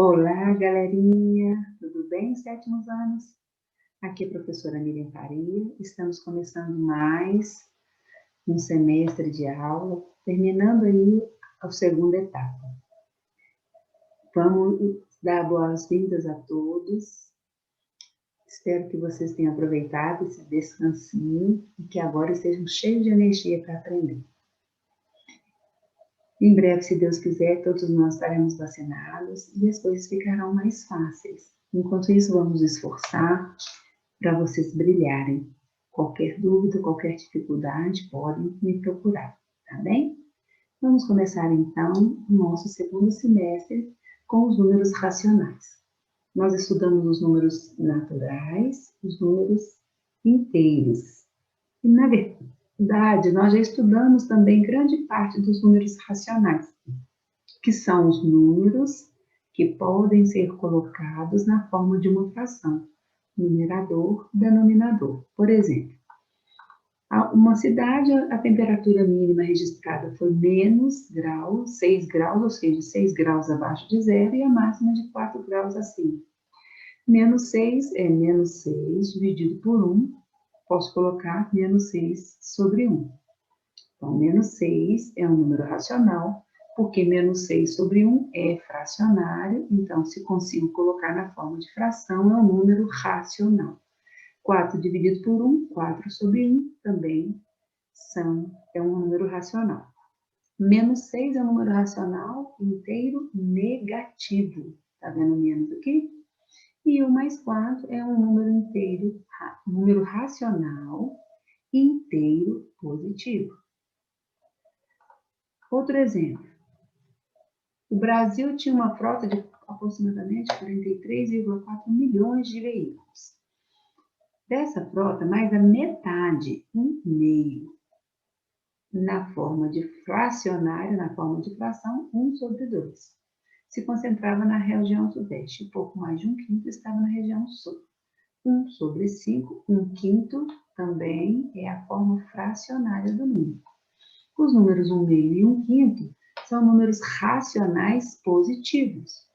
Olá, galerinha! Tudo bem, sétimos anos? Aqui é a professora Miriam Faria. Estamos começando mais um semestre de aula, terminando aí a segunda etapa. Vamos dar boas-vindas a todos. Espero que vocês tenham aproveitado esse descansinho e que agora estejam cheios de energia para aprender. Em breve, se Deus quiser, todos nós estaremos vacinados e as coisas ficarão mais fáceis. Enquanto isso, vamos nos esforçar para vocês brilharem. Qualquer dúvida, qualquer dificuldade, podem me procurar, tá bem? Vamos começar, então, o nosso segundo semestre com os números racionais. Nós estudamos os números naturais, os números inteiros. E, na verdade, nós já estudamos também grande parte dos números racionais, que são os números que podem ser colocados na forma de uma fração, numerador, denominador. Por exemplo, uma cidade, a temperatura mínima registrada foi menos graus, 6 graus, ou seja, 6 graus abaixo de zero, e a máxima de 4 graus acima. Menos 6 é menos 6 dividido por 1, posso colocar menos 6 sobre 1. Então, menos 6 é um número racional, porque menos 6 sobre 1 é fracionário, então, se consigo colocar na forma de fração, é um número racional. 4 dividido por 1, 4 sobre 1, também é um número racional. Menos 6 é um número racional inteiro negativo. Tá vendo menos aqui? E o mais 4 é um número inteiro, número racional inteiro positivo. Outro exemplo. O Brasil tinha uma frota de aproximadamente 43,4 milhões de veículos. Dessa frota, mais da metade, 1/2, na forma de fracionário, na forma de fração, 1 sobre 2. Se concentrava na região sudeste, pouco mais de 1/5 estava na região sul. 1 sobre 5, 1/5, também é a forma fracionária do número. Os números 1/2 e 1/5 são números racionais positivos.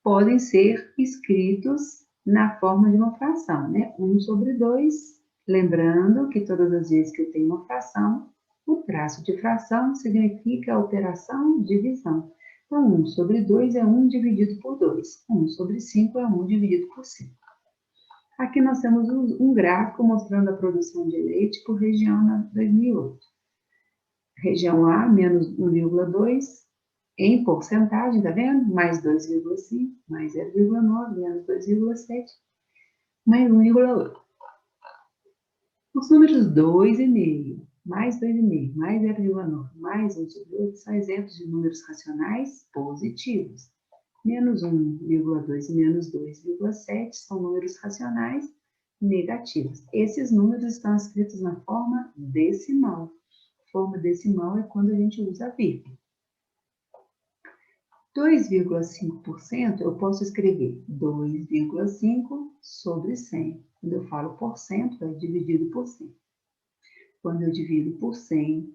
Podem ser escritos na forma de uma fração, né? 1 sobre 2, lembrando que todas as vezes que eu tenho uma fração, o traço de fração significa a operação divisão. Então, 1 sobre 2 é 1 dividido por 2. 1 sobre 5 é 1 dividido por 5. Aqui nós temos um gráfico mostrando a produção de leite por região em 2008. Região A, menos 1,2, em porcentagem, tá vendo? Mais 2,5, mais 0,9, menos 2,7, mais 1,8. Os números 2,5, mais 2,5, mais 0,9, mais 1 sobre 8 são exemplos de números racionais positivos. Menos 1,2 e menos 2,7 são números racionais negativos. Esses números estão escritos na forma decimal. Forma decimal é quando a gente usa a vírgula. 2,5% eu posso escrever 2,5 sobre 100. Quando eu falo por cento, é dividido por 100. Quando eu divido por 100,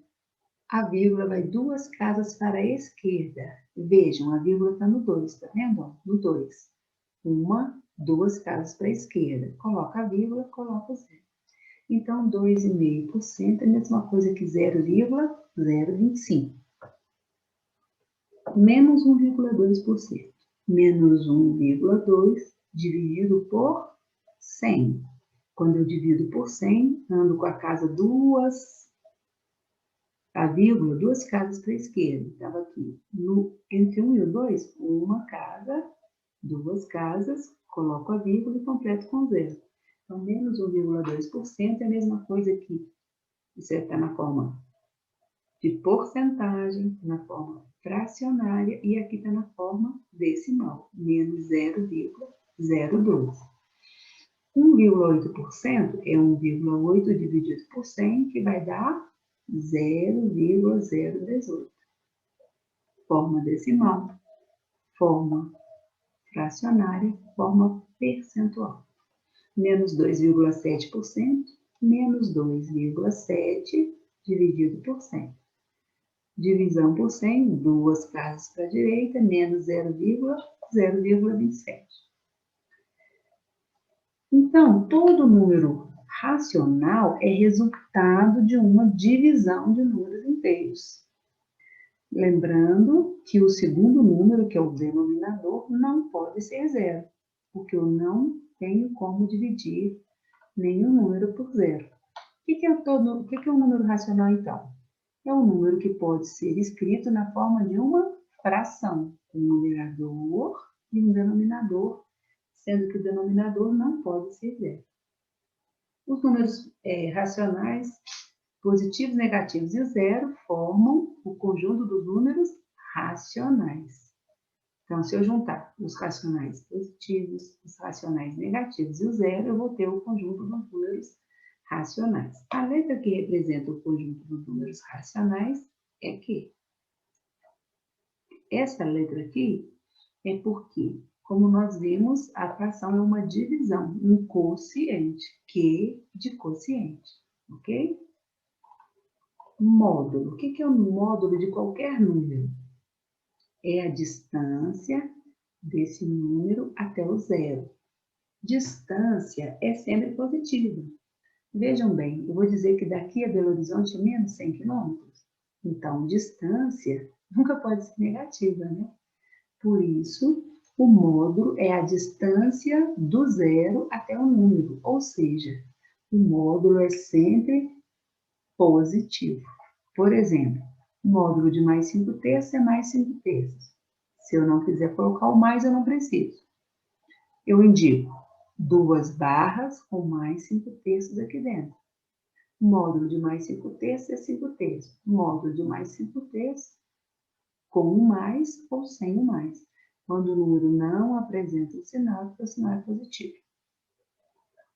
a vírgula vai 2 casas para a esquerda. Vejam, a vírgula está no 2, tá vendo? No 2. 2 casas para a esquerda. Coloca a vírgula, coloca o 0. Então, 2,5% é a mesma coisa que 0,025. Menos 1,2%. Menos 1,2 dividido por 100. Quando eu divido por 100, ando com a casa a vírgula, 2 casas para a esquerda. Estava aqui. Entre 1 e o 2, uma casa, 2 casas, coloco a vírgula e completo com 0. Então, menos 1,2% é a mesma coisa que isso está na forma de porcentagem, na forma fracionária, e aqui está na forma decimal, menos 0,02. 1,8% é 1,8 dividido por 100, que vai dar 0,018. Forma decimal, forma fracionária, forma percentual. Menos 2,7%, menos 2,7 dividido por 100. Divisão por 100, 2 casas para a direita, menos 0,27. Então, todo número racional é resultado de uma divisão de números inteiros. Lembrando que o segundo número, que é o denominador, não pode ser zero, porque eu não tenho como dividir nenhum número por zero. O que é um número racional, então? É um número que pode ser escrito na forma de uma fração, um numerador e um denominador, sendo que o denominador não pode ser zero. Os números racionais, positivos, negativos e o zero, formam o conjunto dos números racionais. Então, se eu juntar os racionais positivos, os racionais negativos e o zero, eu vou ter o conjunto dos números racionais. A letra que representa o conjunto dos números racionais é Q. Essa letra aqui é porque, como nós vimos, a fração é uma divisão, um quociente, Q de quociente, ok? Módulo. O que é o módulo de qualquer número? É a distância desse número até o zero. Distância é sempre positiva. Vejam bem, eu vou dizer que daqui a Belo Horizonte é menos 100 quilômetros. Então, distância nunca pode ser negativa, né? Por isso, o módulo é a distância do zero até o número, ou seja, o módulo é sempre positivo. Por exemplo, o módulo de mais 5 terços é mais 5 terços. Se eu não quiser colocar o mais, eu não preciso. Eu indico 2 barras com mais 5 terços aqui dentro. O módulo de mais 5 terços é 5 terços. O módulo de mais 5 terços com o mais ou sem o mais. Quando o número não apresenta o sinal, o sinal é positivo.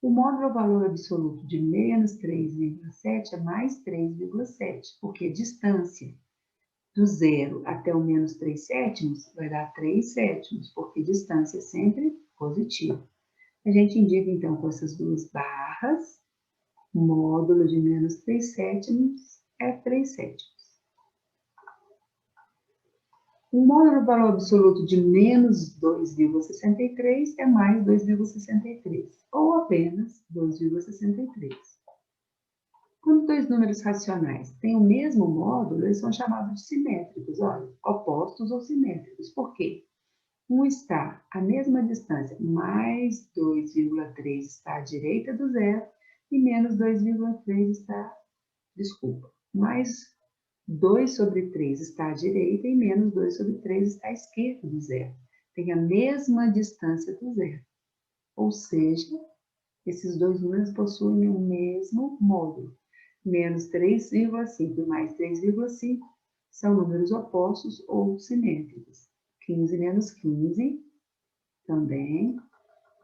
O módulo ao valor absoluto de menos 3,7 é mais 3,7, porque a distância do zero até o menos 3 sétimos vai dar 3 sétimos, porque distância é sempre positiva. A gente indica, então, com essas duas barras, módulo de menos 3 sétimos é 3 sétimos. O módulo do valor absoluto de menos 2,63 é mais 2,63, ou apenas 2,63. Quando dois números racionais têm o mesmo módulo, eles são chamados de simétricos, olha, opostos ou simétricos. Por quê? Um está à mesma distância, mais 2,3 está à direita do zero, e menos 2,3 está, mais 2 sobre 3 está à direita e menos 2 sobre 3 está à esquerda do zero. Tem a mesma distância do zero. Ou seja, esses dois números possuem o mesmo módulo. Menos 3,5 e mais 3,5 são números opostos ou simétricos. 15 menos 15 também.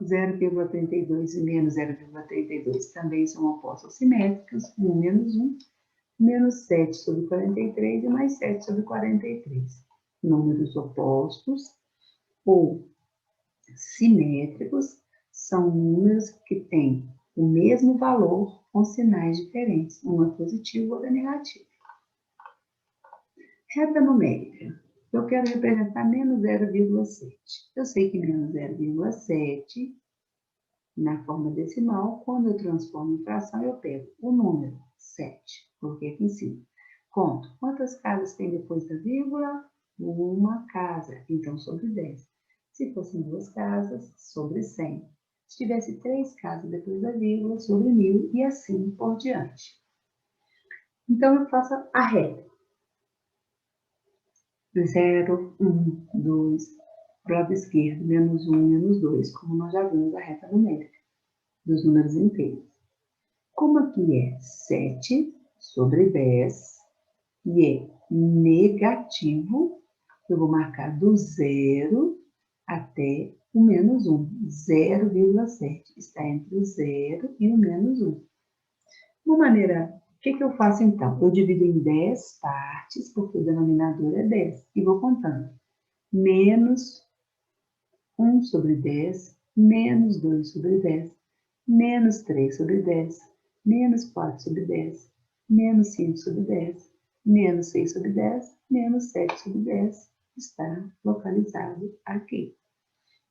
0,32 e menos 0,32 também são opostos ou simétricos. 1 menos 1. Menos 7 sobre 43 e mais 7 sobre 43. Números opostos ou simétricos são números que têm o mesmo valor com sinais diferentes. Um é positivo, outro é negativo. Reta numérica. Eu quero representar menos 0,7. Eu sei que menos 0,7, na forma decimal, quando eu transformo em fração, eu pego o número 7. Coloquei aqui em cima. Conto. Quantas casas tem depois da vírgula? Uma casa. Então, sobre 10. Se fossem 2 casas, sobre 100. Se tivesse 3 casas depois da vírgula, sobre 1000 e assim por diante. Então, eu faço a reta. 0, 1, 2. Para o lado esquerdo, menos 1, menos 2. Como nós já vimos a reta numérica dos números inteiros. Como aqui é 7 sobre 10 e é negativo, eu vou marcar do 0 até o menos 1. 0,7 está entre o 0 e o menos 1. Uma maneira, o que eu faço então? Eu divido em 10 partes, porque o denominador é 10, e vou contando. Menos 1 sobre 10, menos 2 sobre 10, menos 3 sobre 10, menos 4 sobre 10, menos 5 sobre 10, Menos 6 sobre 10, menos 7 sobre 10 está localizado aqui.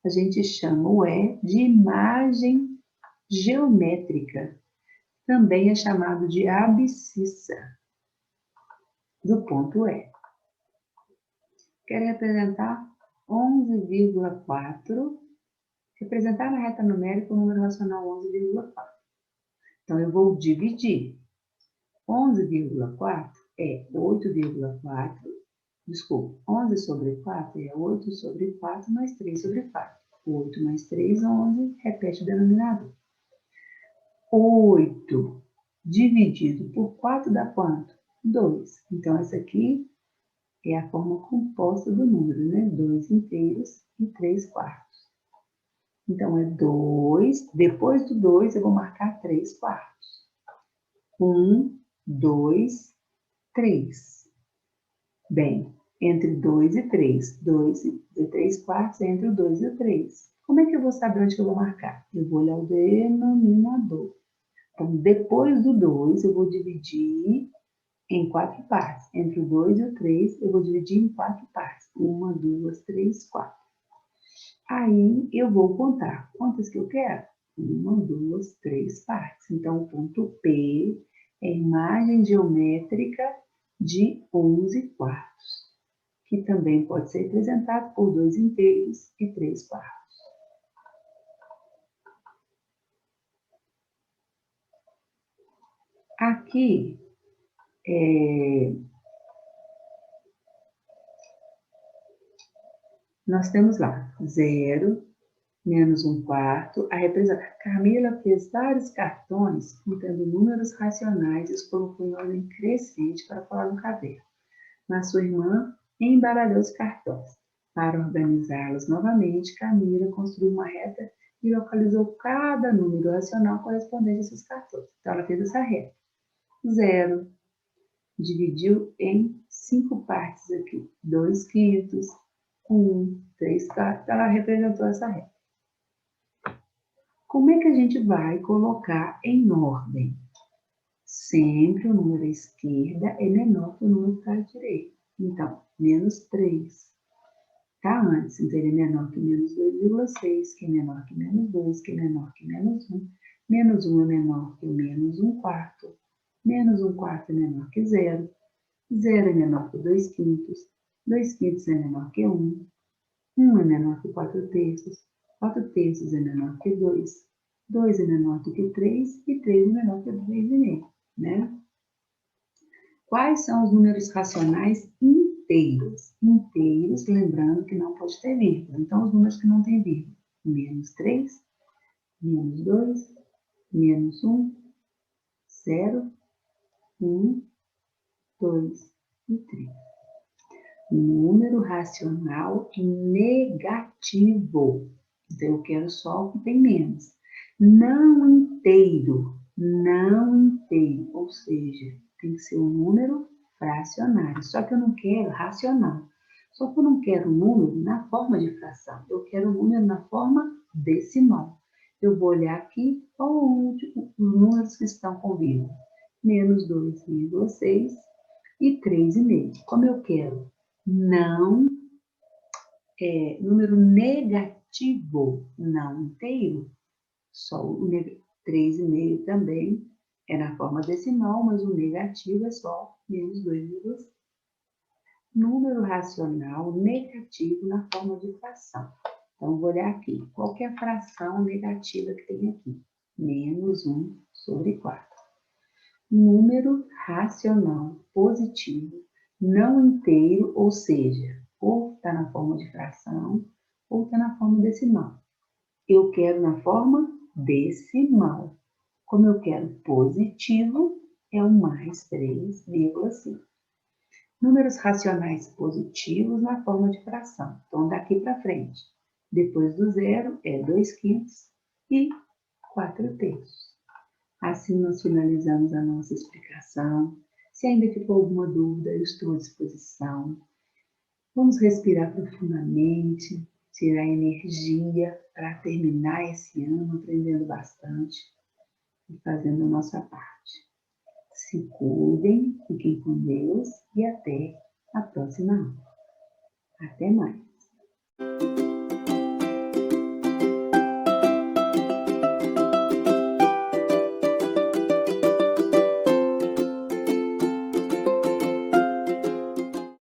A gente chama o E de imagem geométrica. Também é chamado de abscissa do ponto E. Quero representar 11,4. Representar na reta numérica o número racional 11,4. Então, eu vou dividir. 11,4 é 8,4. Desculpa, 11 sobre 4 é 8 sobre 4 mais 3 sobre 4. 8 mais 3, 11. Repete o denominador. 8 dividido por 4 dá quanto? 2. Então, essa aqui é a forma composta do número, né? 2 inteiros e 3 quartos. Então, é 2. Depois do 2, eu vou marcar 3 quartos. 1, 2, 3. Bem, entre 2 e 3. 2 e 3 quartos é entre o 2 e o 3. Como é que eu vou saber onde que eu vou marcar? Eu vou olhar o denominador. Então, depois do 2, eu vou dividir em 4 partes. Entre o 2 e o 3, eu vou dividir em 4 partes. 1, 2, 3, 4. Aí, eu vou contar quantas que eu quero. 1, 2, 3 partes. Então, o ponto P é imagem geométrica de 11 quartos, que também pode ser representado por 2 inteiros e 3 quartos. Aqui, nós temos lá 0, menos 1 quarto. A representação. Camila fez vários cartões contendo números racionais e os colocou em ordem crescente para colar no caderno. Mas sua irmã embaralhou os cartões. Para organizá-los novamente, Camila construiu uma reta e localizou cada número racional correspondente a esses cartões. Então, ela fez essa reta. 0. Dividiu em 5 partes aqui. 2 quintos, 1, 3 quartos. Ela representou essa reta. Como é que a gente vai colocar em ordem? Sempre o número à esquerda é menor que o número que está à direita. Então, menos 3 está antes. Então, ele é menor que menos 2,6, que é menor que menos 2, que é menor que menos 1. Menos 1 é menor que menos 1 quarto. Menos 1 quarto é menor que 0. 0 é menor que 2 quintos. 2 quintos é menor que 1. 1 é menor que 4 terços. 4 terços é menor que 2. 2 é menor do que 3 e 3 é menor que 3,5, né? Quais são os números racionais inteiros? Inteiros, lembrando que não pode ter vírgula. Então, os números que não têm vírgula. Menos 3, menos 2, menos 1, 0, 1, 2 e 3. Número racional negativo. Então, eu quero só o que tem menos. Não inteiro, ou seja, tem que ser um número fracionário. Só que eu não quero racional. Só que eu não quero um número na forma de fração. Eu quero um número na forma decimal. Eu vou olhar aqui onde os números que estão com vírgula. Menos 2,6 e 3,5. Como eu quero número negativo, não inteiro, só o 3,5 também é na forma decimal, mas o negativo é só menos 2,5. Número racional negativo na forma de fração. Então, vou olhar aqui, qual que é a fração negativa que tem aqui? Menos 1 sobre 4. Número racional positivo, não inteiro, ou seja, ou está na forma de fração, ou está na forma decimal. Eu quero na forma decimal. Como eu quero positivo, é o mais 3,5. Números racionais positivos na forma de fração. Então, daqui para frente, depois do 0 é 2 quintos e 4 terços. Assim, nós finalizamos a nossa explicação. Se ainda ficou alguma dúvida, eu estou à disposição. Vamos respirar profundamente, tirar energia para terminar esse ano aprendendo bastante e fazendo a nossa parte. Se cuidem, fiquem com Deus e até a próxima aula. Até mais!